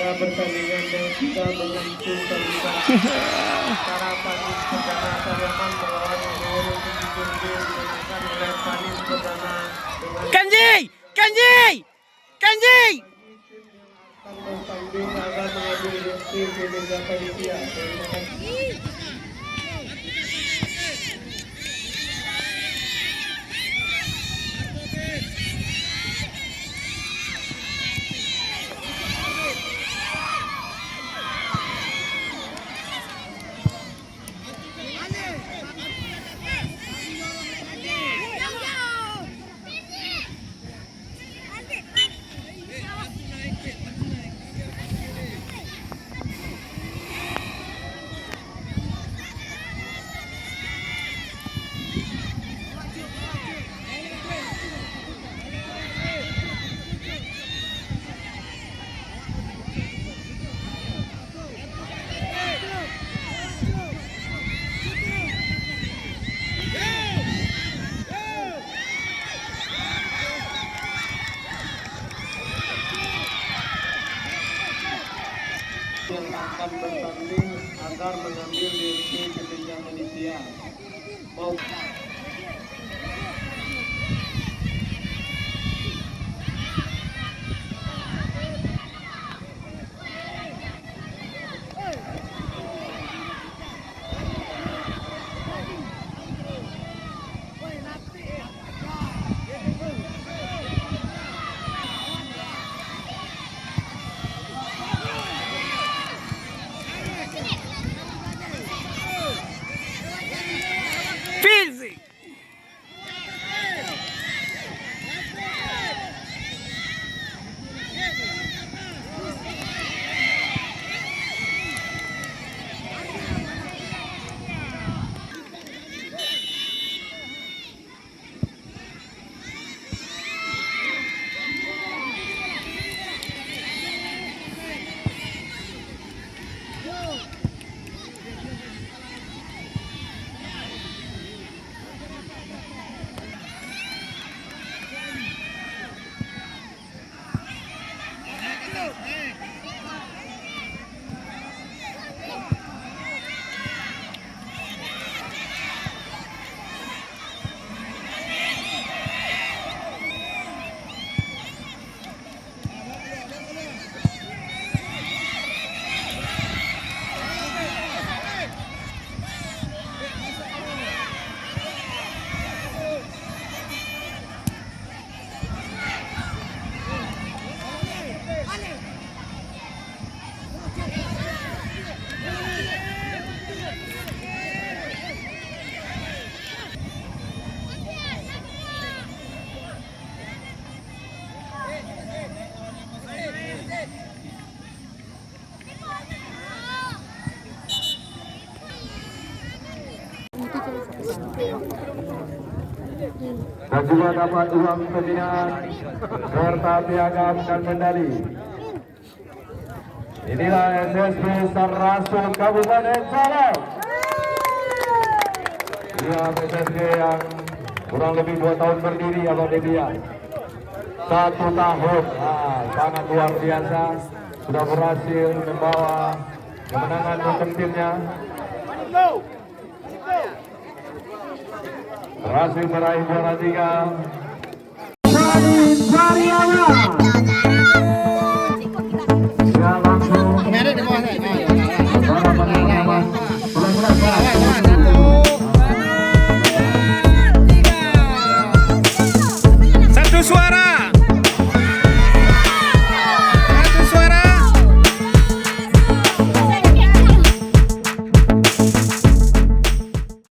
pertandingan yang sudah menyentuh kejutan. Panis Perdana Karyaman melawan Moro dimenangkan oleh Panis Perdana dengan Kanji! Kanji! Kanji! akan bertanding agar mengambil tim Indonesia Panitia. Terima kasih. Yang akan bertanding agar mengambil diri Indonesia Panitia. Mau Filthy! Dan juga dapat uang pembinaan serta piagam dan medali. Inilah SSB Sarasul Kabupaten Salam. Ia SSB yang kurang lebih 2 tahun berdiri Abang Debian. 1 tahun, sangat luar biasa. Sudah berhasil membawa kemenangan untuk timnya. Berhasil meraih juara 3. Ya langsung.